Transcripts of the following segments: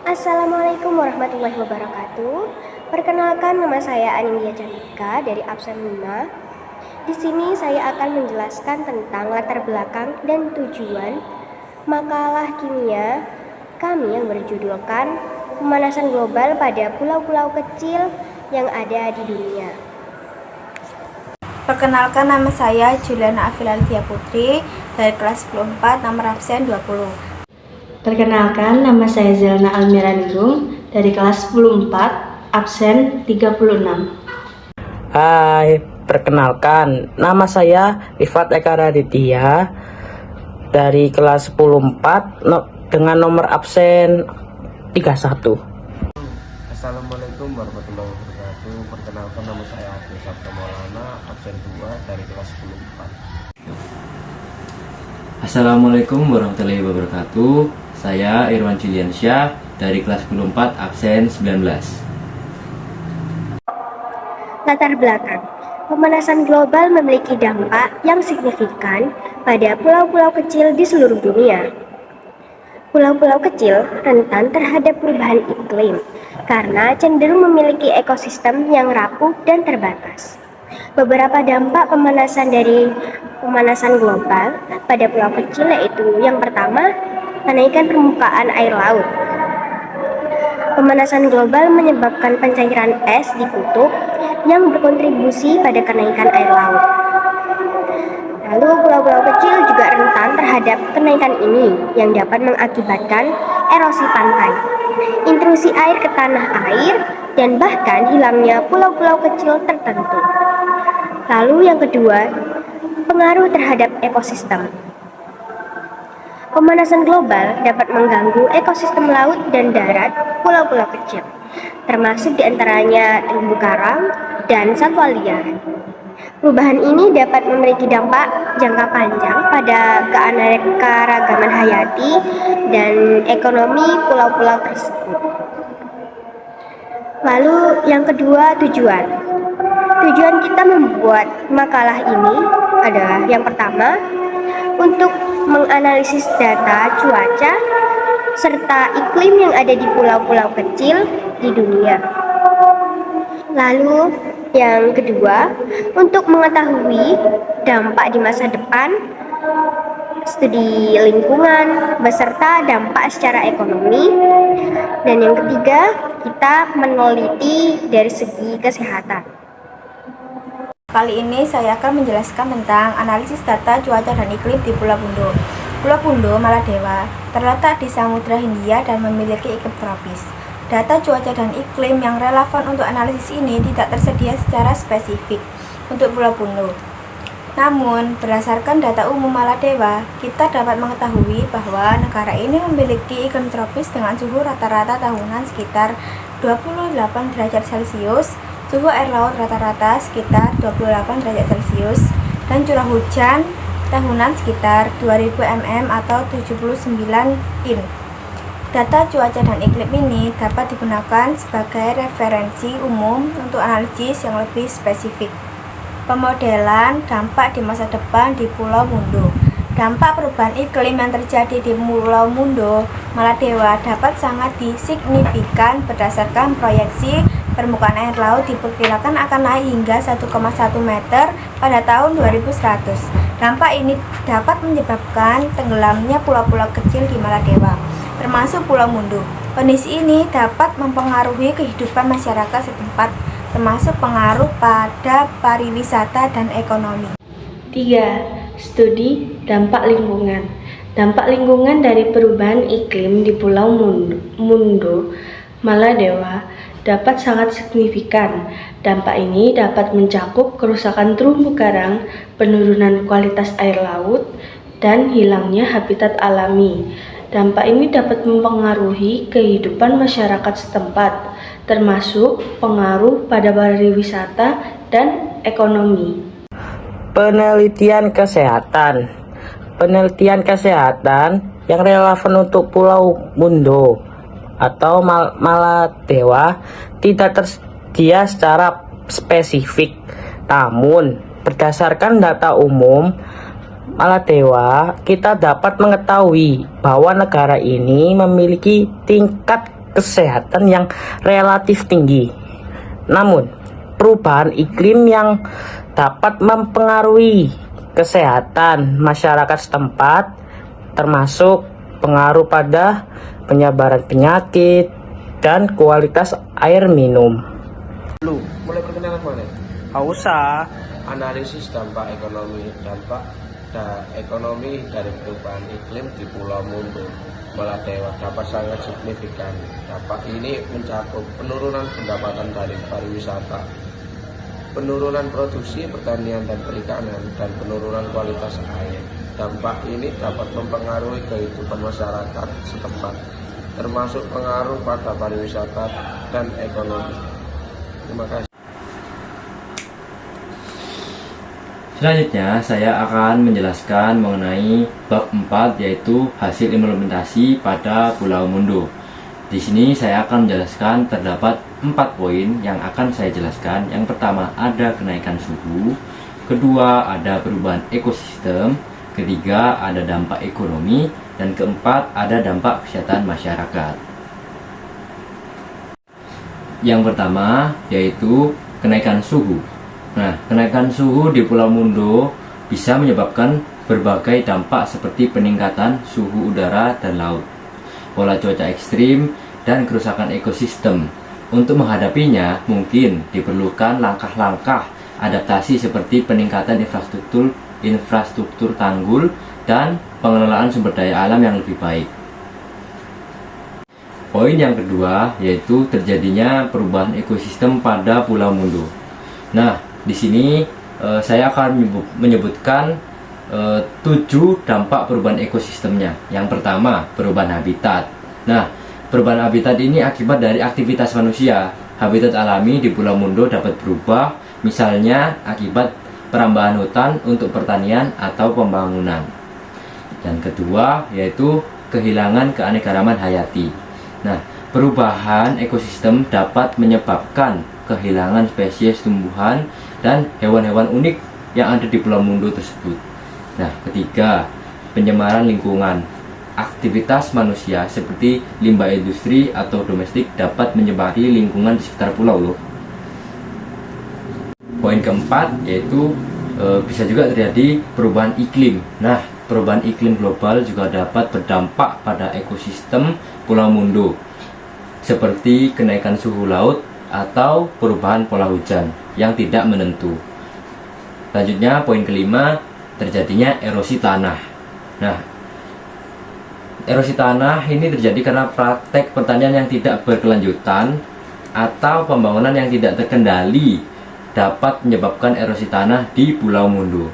Assalamualaikum warahmatullahi wabarakatuh. Perkenalkan, nama saya Anindya Cantika dari absen 5. Di sini saya akan menjelaskan tentang latar belakang dan tujuan makalah kimia kami yang berjudulkan Pemanasan Global pada Pulau-Pulau Kecil yang ada di Dunia. Perkenalkan, nama saya Juliana Afilaltia Putri dari kelas 4 nomor absen 20. Perkenalkan, nama saya Zelna Almira Ningrum dari kelas 4 absen 36. Hai, perkenalkan, nama saya Rifat Eka Raditya dari kelas 4 dengan nomor absen 31. Assalamualaikum warahmatullahi wabarakatuh. Perkenalkan, nama saya Agus Sabta Maulana, absen 2 dari kelas 4. Assalamualaikum warahmatullahi wabarakatuh. Saya Irwan Juliansyah dari kelas 4 absen 19. Latar belakang. Pemanasan global memiliki dampak yang signifikan pada pulau-pulau kecil di seluruh dunia. Pulau-pulau kecil rentan terhadap perubahan iklim karena cenderung memiliki ekosistem yang rapuh dan terbatas. Beberapa dampak pemanasan global pada pulau kecil yaitu yang pertama, kenaikan permukaan air laut. Pemanasan global menyebabkan pencairan es di kutub yang berkontribusi pada kenaikan air laut. Lalu pulau-pulau kecil juga rentan terhadap kenaikan ini yang dapat mengakibatkan erosi pantai, intrusi air ke tanah air, dan bahkan hilangnya pulau-pulau kecil tertentu. Lalu yang kedua, pengaruh terhadap ekosistem. Pemanasan global dapat mengganggu ekosistem laut dan darat pulau-pulau kecil, termasuk diantaranya terumbu karang dan satwa liar. Perubahan ini dapat memiliki dampak jangka panjang pada keanekaragaman hayati dan ekonomi pulau-pulau tersebut. Lalu yang kedua, tujuan. Tujuan kita membuat makalah ini adalah yang pertama, untuk menganalisis data cuaca serta iklim yang ada di pulau-pulau kecil di dunia. Lalu yang kedua, untuk mengetahui dampak di masa depan, studi lingkungan beserta dampak secara ekonomi. Dan yang ketiga, kita meneliti dari segi kesehatan. Kali ini saya akan menjelaskan tentang analisis data cuaca dan iklim di Pulau Bundo. Pulau Bundo, Maladewa, terletak di Samudra Hindia dan memiliki iklim tropis. Data cuaca dan iklim yang relevan untuk analisis ini tidak tersedia secara spesifik untuk Pulau Bundo. Namun, berdasarkan data umum Maladewa, kita dapat mengetahui bahwa negara ini memiliki iklim tropis dengan suhu rata-rata tahunan sekitar 28 derajat Celcius, suhu air laut rata-rata sekitar 28 derajat Celcius, dan curah hujan tahunan sekitar 2000 mm atau 79 in. Data cuaca dan iklim ini dapat digunakan sebagai referensi umum untuk analisis yang lebih spesifik. Pemodelan dampak di masa depan di Pulau Bundo. Dampak perubahan iklim yang terjadi di Pulau Bundo, Maladewa dapat sangat disignifikan berdasarkan proyeksi permukaan air laut diperkirakan akan naik hingga 1,1 meter pada tahun 2100. Dampak ini dapat menyebabkan tenggelamnya pulau-pulau kecil di Maladewa, termasuk Pulau Bundo. Kondisi ini dapat mempengaruhi kehidupan masyarakat setempat, termasuk pengaruh pada pariwisata dan ekonomi. 3. Studi dampak lingkungan. Dampak lingkungan dari perubahan iklim di Pulau Bundo, Maladewa dapat sangat signifikan. Dampak ini dapat mencakup kerusakan terumbu karang, penurunan kualitas air laut, dan hilangnya habitat alami. Dampak ini dapat mempengaruhi kehidupan masyarakat setempat, termasuk pengaruh pada pariwisata dan ekonomi. Penelitian kesehatan. Penelitian kesehatan yang relevan untuk Pulau Bundo atau Maladewa tidak tersedia secara spesifik. Namun, berdasarkan data umum Maladewa, kita dapat mengetahui bahwa negara ini memiliki tingkat kesehatan yang relatif tinggi. Namun, perubahan iklim yang dapat mempengaruhi kesehatan masyarakat setempat, termasuk pengaruh pada penyebaran penyakit dan kualitas air minum. Lu mulai perkenalan mana? Usah. Analisis dampak ekonomi dari perubahan iklim di Pulau Mundo Maladewa dapat sangat signifikan. Dampak ini mencakup penurunan pendapatan dari pariwisata, penurunan produksi pertanian dan perikanan, dan penurunan kualitas air. Dampak ini dapat mempengaruhi kehidupan masyarakat setempat, termasuk pengaruh pada pariwisata dan ekonomi. Terima kasih. Selanjutnya, saya akan menjelaskan mengenai bab 4, yaitu hasil implementasi pada Pulau Mundo. Di sini saya akan menjelaskan terdapat 4 poin yang akan saya jelaskan. Yang pertama, ada kenaikan suhu. Kedua, ada perubahan ekosistem. Ketiga, ada dampak ekonomi. Dan keempat, ada dampak kesehatan masyarakat. Yang pertama, yaitu kenaikan suhu. Nah, kenaikan suhu di Pulau Mundo bisa menyebabkan berbagai dampak seperti peningkatan suhu udara dan laut, pola cuaca ekstrim, dan kerusakan ekosistem. Untuk menghadapinya, mungkin diperlukan langkah-langkah adaptasi seperti peningkatan infrastruktur tanggul dan pengelolaan sumber daya alam yang lebih baik. Poin yang kedua yaitu terjadinya perubahan ekosistem pada Pulau Mundo. Nah, di sini saya akan menyebutkan 7 dampak perubahan ekosistemnya. Yang pertama, perubahan habitat. Nah, perubahan habitat ini akibat dari aktivitas manusia. Habitat alami di Pulau Mundo dapat berubah, misalnya akibat perambahan hutan untuk pertanian atau pembangunan. Dan kedua, yaitu kehilangan keanekaragaman hayati. Nah, perubahan ekosistem dapat menyebabkan kehilangan spesies tumbuhan dan hewan-hewan unik yang ada di Pulau Mundo tersebut. Nah, ketiga, pencemaran lingkungan. Aktivitas manusia seperti limbah industri atau domestik dapat menyebari lingkungan di sekitar pulau loh. Poin keempat yaitu bisa juga terjadi perubahan iklim. Nah, perubahan iklim global juga dapat berdampak pada ekosistem Pulau Mundo, seperti kenaikan suhu laut atau perubahan pola hujan yang tidak menentu. Selanjutnya, poin kelima, terjadinya erosi tanah. Nah, erosi tanah ini terjadi karena praktek pertanian yang tidak berkelanjutan atau pembangunan yang tidak terkendali dapat menyebabkan erosi tanah di Pulau Mundo.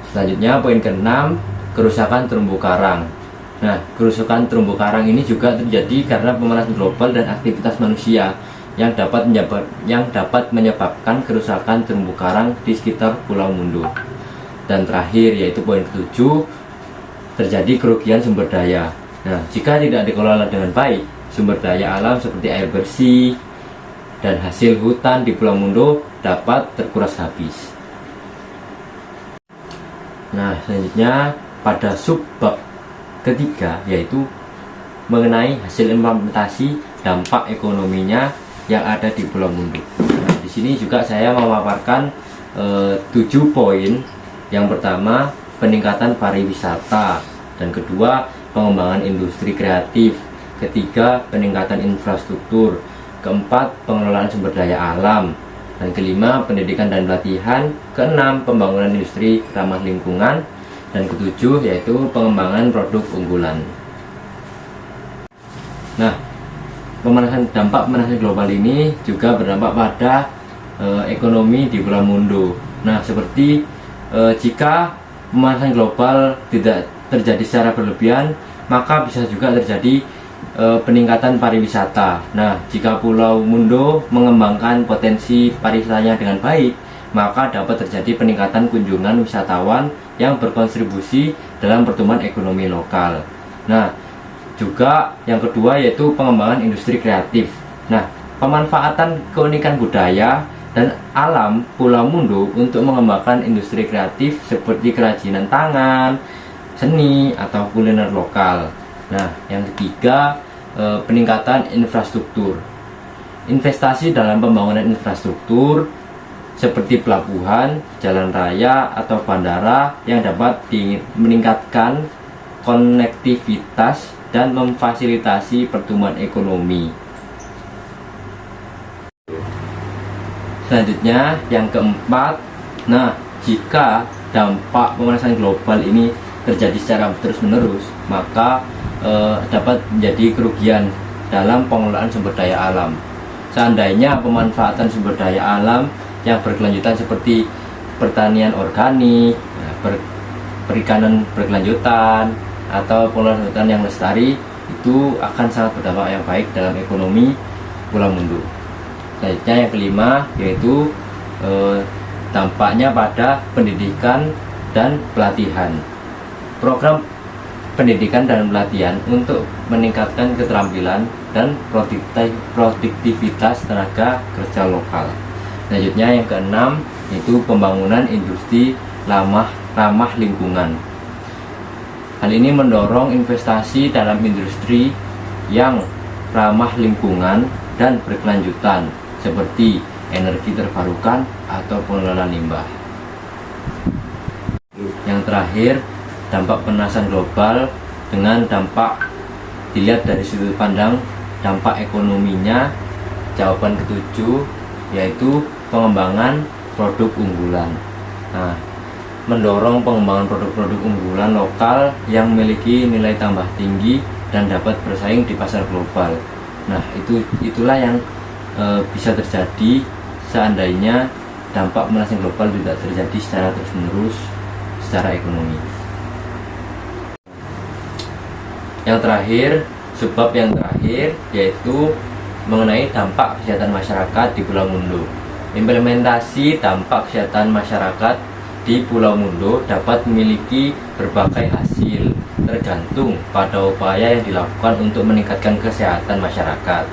Selanjutnya, poin keenam, kerusakan terumbu karang. Nah, kerusakan terumbu karang ini juga terjadi karena pemanasan global dan aktivitas manusia yang dapat menyebabkan kerusakan terumbu karang di sekitar Pulau Mundo. Dan terakhir, yaitu poin ketujuh, terjadi kerugian sumber daya. Nah, jika tidak dikelola dengan baik, sumber daya alam seperti air bersih dan hasil hutan di Pulau Mundo dapat terkuras habis. Nah, selanjutnya pada subbab ketiga yaitu mengenai hasil implementasi dampak ekonominya yang ada di Pulau Mundo. Nah, di sini juga saya memaparkan 7 poin. Yang pertama, peningkatan pariwisata, dan kedua, pengembangan industri kreatif, ketiga, peningkatan infrastruktur, keempat, pengelolaan sumber daya alam, dan kelima, pendidikan dan pelatihan, keenam, pembangunan industri ramah lingkungan, dan ketujuh yaitu pengembangan produk unggulan. Nah, dampak pemanasan global ini juga berdampak pada ekonomi di Pulau Mundo. Nah, seperti jika pemanasan global tidak terjadi secara berlebihan, maka bisa juga terjadi peningkatan pariwisata. Nah, jika Pulau Mundo mengembangkan potensi pariwisatanya dengan baik, maka dapat terjadi peningkatan kunjungan wisatawan yang berkontribusi dalam pertumbuhan ekonomi lokal. Nah, juga yang kedua yaitu pengembangan industri kreatif. Nah, pemanfaatan keunikan budaya dan alam Pulau Mundo untuk mengembangkan industri kreatif seperti kerajinan tangan, seni atau kuliner lokal. Nah, yang ketiga, peningkatan infrastruktur. Investasi dalam pembangunan infrastruktur seperti pelabuhan, jalan raya, atau bandara yang dapat meningkatkan konektivitas dan memfasilitasi pertumbuhan ekonomi. Selanjutnya, yang keempat, nah, jika dampak pemanasan global ini terjadi secara terus-menerus, maka dapat menjadi kerugian dalam pengelolaan sumber daya alam. Seandainya pemanfaatan sumber daya alam yang berkelanjutan seperti pertanian organik, perikanan berkelanjutan, atau pengelolaan hutan yang lestari, itu akan sangat berdampak yang baik dalam ekonomi Pulau Mundu. Selanjutnya yang kelima, yaitu dampaknya pada pendidikan dan pelatihan. Program pendidikan dan pelatihan untuk meningkatkan keterampilan dan produktivitas tenaga kerja lokal. Selanjutnya yang keenam, yaitu pembangunan industri ramah lingkungan. Hal ini mendorong investasi dalam industri yang ramah lingkungan dan berkelanjutan seperti energi terbarukan atau pengelolaan limbah. Yang terakhir, dampak pemanasan global dengan dampak dilihat dari sudut pandang dampak ekonominya. Jawaban ketujuh yaitu pengembangan produk unggulan. Nah, mendorong pengembangan produk-produk unggulan lokal yang memiliki nilai tambah tinggi dan dapat bersaing di pasar global. Nah, itulah yang bisa terjadi seandainya dampak pemanasan global tidak terjadi secara terus-menerus secara ekonomi. Yang terakhir, sebab yang terakhir yaitu mengenai dampak kesehatan masyarakat di Pulau Mundu. Implementasi dampak kesehatan masyarakat di Pulau Mundu dapat memiliki berbagai hasil tergantung pada upaya yang dilakukan untuk meningkatkan kesehatan masyarakat.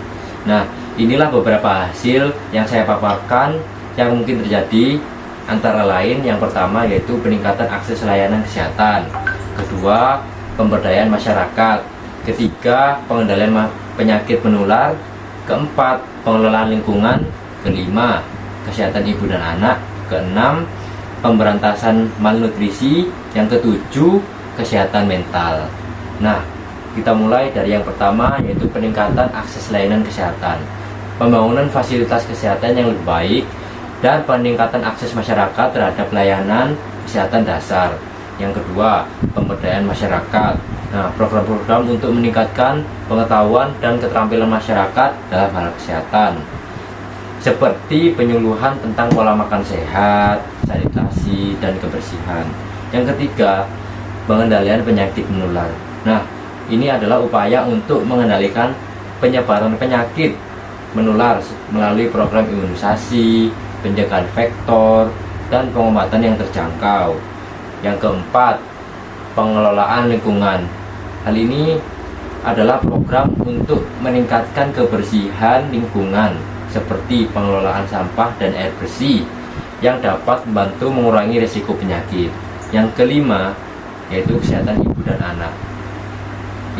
Nah, inilah beberapa hasil yang saya paparkan yang mungkin terjadi, antara lain yang pertama yaitu peningkatan akses layanan kesehatan, kedua pemberdayaan masyarakat, ketiga pengendalian penyakit menular, keempat pengelolaan lingkungan, kelima kesehatan ibu dan anak, keenam pemberantasan malnutrisi, yang ketujuh kesehatan mental. Nah, kita mulai dari yang pertama yaitu peningkatan akses layanan kesehatan, pembangunan fasilitas kesehatan yang lebih baik, dan peningkatan akses masyarakat terhadap layanan kesehatan dasar. Yang kedua, pemberdayaan masyarakat. Nah, program-program untuk meningkatkan pengetahuan dan keterampilan masyarakat dalam hal kesehatan, seperti penyuluhan tentang pola makan sehat, sanitasi, dan kebersihan. Yang ketiga, pengendalian penyakit menular. Nah, ini adalah upaya untuk mengendalikan penyebaran penyakit menular melalui program imunisasi, pencegahan vektor, dan pengobatan yang terjangkau. Yang keempat, pengelolaan lingkungan. Hal ini adalah program untuk meningkatkan kebersihan lingkungan seperti pengelolaan sampah dan air bersih yang dapat membantu mengurangi risiko penyakit. Yang kelima, yaitu kesehatan ibu dan anak.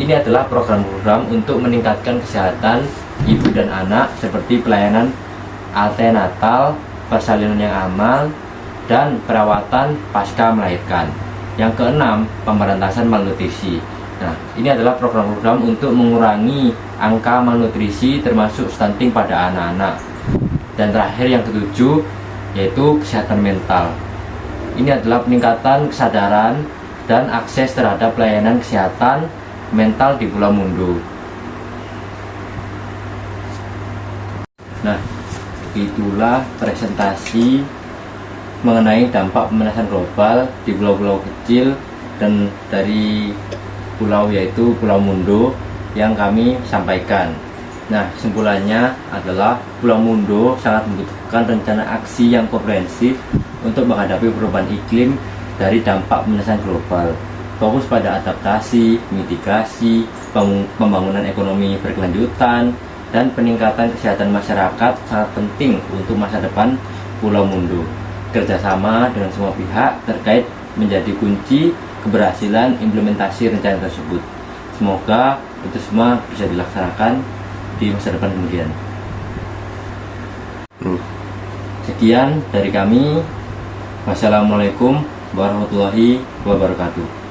Ini adalah program-program untuk meningkatkan kesehatan ibu dan anak seperti pelayanan antenatal, persalinan yang aman, dan perawatan pasca melahirkan. Yang keenam, pemberantasan malnutrisi. Nah, ini adalah program-program untuk mengurangi angka malnutrisi termasuk stunting pada anak-anak. Dan terakhir yang ketujuh, yaitu kesehatan mental. Ini adalah peningkatan kesadaran dan akses terhadap pelayanan kesehatan mental di Pulau Mundu. Nah, itulah presentasi mengenai dampak pemanasan global di pulau-pulau kecil dan dari pulau yaitu Pulau Mundu yang kami sampaikan. Nah, kesimpulannya adalah Pulau Mundu sangat membutuhkan rencana aksi yang komprehensif untuk menghadapi perubahan iklim dari dampak pemanasan global. Fokus pada adaptasi, mitigasi, pembangunan ekonomi berkelanjutan, dan peningkatan kesehatan masyarakat sangat penting untuk masa depan Pulau Mundu. Kerjasama dengan semua pihak terkait menjadi kunci keberhasilan implementasi rencana tersebut. Semoga itu semua bisa dilaksanakan di masa depan kemudian. Sekian dari kami. Wassalamualaikum warahmatullahi wabarakatuh.